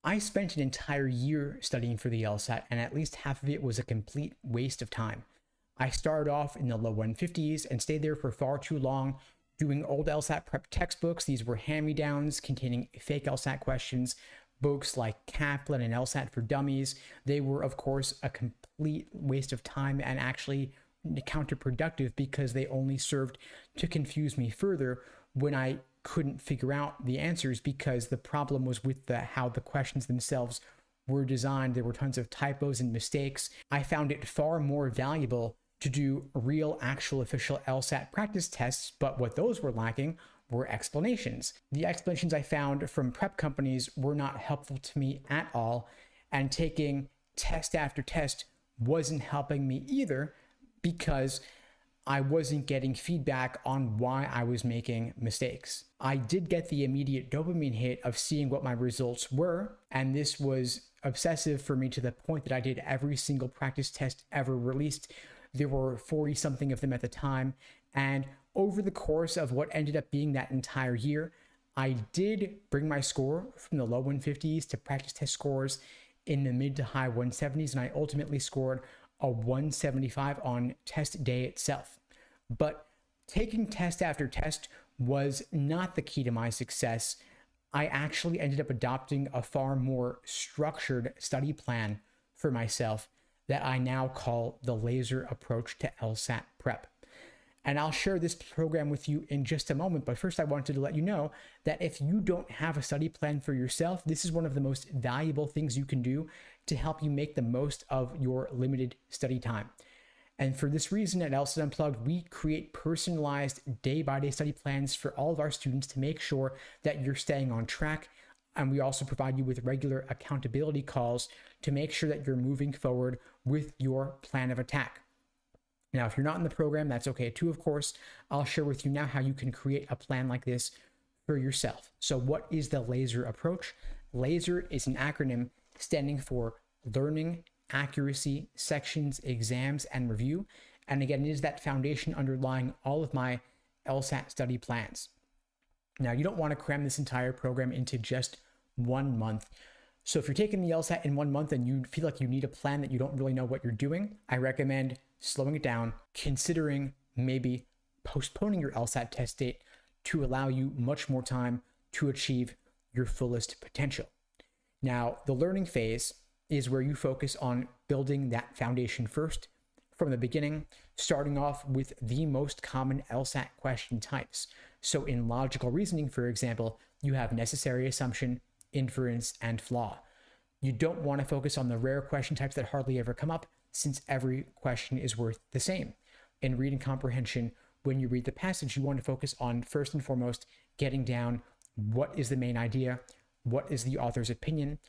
I spent an entire year studying for the LSAT, and at least half of it was a complete waste of time. I started off in the low 150s and stayed there for far too long, doing old LSAT prep textbooks. These were hand-me-downs containing fake LSAT questions, books like Kaplan and LSAT for Dummies. They were, of course, a complete waste of time and actually counterproductive because they only served to confuse me further when I couldn't figure out the answers, because the problem was with how the questions themselves were designed. There were tons of typos and mistakes. I found it far more valuable to do real, actual, official LSAT practice tests, but what those were lacking were explanations. The explanations I found from prep companies were not helpful to me at all, and taking test after test wasn't helping me either, because I wasn't getting feedback on why I was making mistakes. I did get the immediate dopamine hit of seeing what my results were, and this was obsessive for me to the point that I did every single practice test ever released. There were 40 something of them at the time, and over the course of what ended up being that entire year, I did bring my score from the low 150s to practice test scores in the mid to high 170s, and I ultimately scored a 175 on test day itself. But taking test after test was not the key to my success. I actually ended up adopting a far more structured study plan for myself that I now call the laser approach to LSAT prep. And I'll share this program with you in just a moment. But first, I wanted to let you know that if you don't have a study plan for yourself, this is one of the most valuable things you can do to help you make the most of your limited study time. And for this reason, at LSAT Unplugged, we create personalized day-by-day study plans for all of our students to make sure that you're staying on track. And we also provide you with regular accountability calls to make sure that you're moving forward with your plan of attack. Now, if you're not in the program, that's okay too, of course. I'll share with you now how you can create a plan like this for yourself. So what is the LASER approach? LASER is an acronym standing for Learning, Accuracy, Sections, Exams, and Review. And again, it is that foundation underlying all of my LSAT study plans. Now, you don't want to cram this entire program into just 1 month. So if you're taking the LSAT in 1 month and you feel like you need a plan that you don't really know what you're doing, I recommend slowing it down, considering maybe postponing your LSAT test date to allow you much more time to achieve your fullest potential. Now, the learning phase is where you focus on building that foundation first from the beginning, starting off with the most common LSAT question types. So in logical reasoning, for example, you have necessary assumption, inference, and flaw. You don't want to focus on the rare question types that hardly ever come up, since every question is worth the same. In reading comprehension, when you read the passage, you want to focus on, first and foremost, getting down what is the main idea, what is the author's opinion,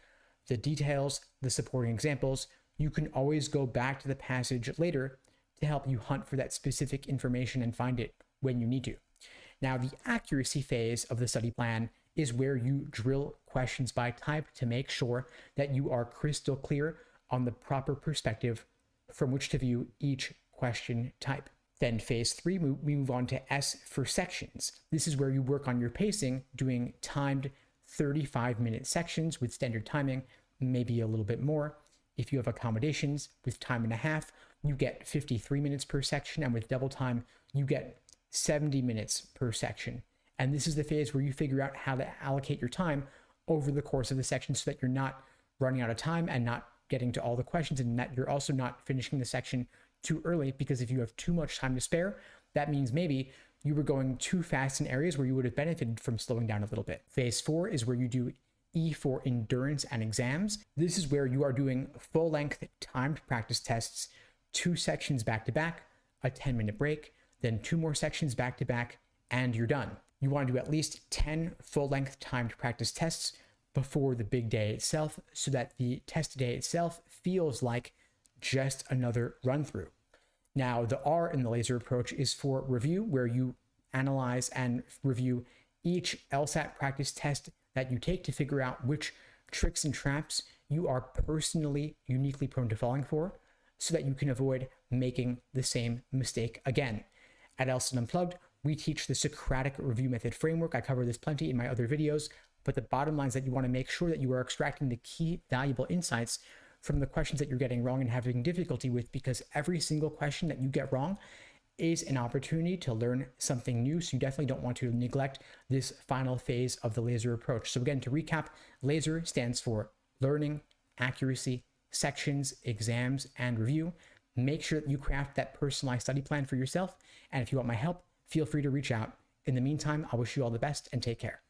the details, the supporting examples. You can always go back to the passage later to help you hunt for that specific information and find it when you need to. Now, the accuracy phase of the study plan is where you drill questions by type to make sure that you are crystal clear on the proper perspective from which to view each question type. Then phase 3, we move on to S for sections. This is where you work on your pacing, doing timed 35-minute sections with standard timing, maybe a little bit more. If you have accommodations with time and a half, you get 53 minutes per section, and with double time, you get 70 minutes per section. And this is the phase where you figure out how to allocate your time over the course of the section so that you're not running out of time and not getting to all the questions, and that you're also not finishing the section too early, because if you have too much time to spare, that means maybe you were going too fast in areas where you would have benefited from slowing down a little bit. Phase 4 is where you do E for endurance and exams. This is where you are doing full-length timed practice tests, 2 sections back-to-back, a 10-minute break, then 2 more sections back-to-back, and you're done. You want to do at least 10 full-length timed practice tests before the big day itself, so that the test day itself feels like just another run-through. Now, the R in the LASER approach is for review, where you analyze and review each LSAT practice test that you take to figure out which tricks and traps you are personally uniquely prone to falling for, so that you can avoid making the same mistake again. At LSAT Unplugged, we teach the Socratic review method framework. I cover this plenty in my other videos, But the bottom line is that you want to make sure that you are extracting the key valuable insights from the questions that you're getting wrong and having difficulty with, because every single question that you get wrong is an opportunity to learn something new. So you definitely don't want to neglect this final phase of the LASER approach. So again, to recap, LASER stands for learning, accuracy, sections, exams, and review. Make sure that you craft that personalized study plan for yourself. And if you want my help, feel free to reach out. In the meantime, I wish you all the best and take care.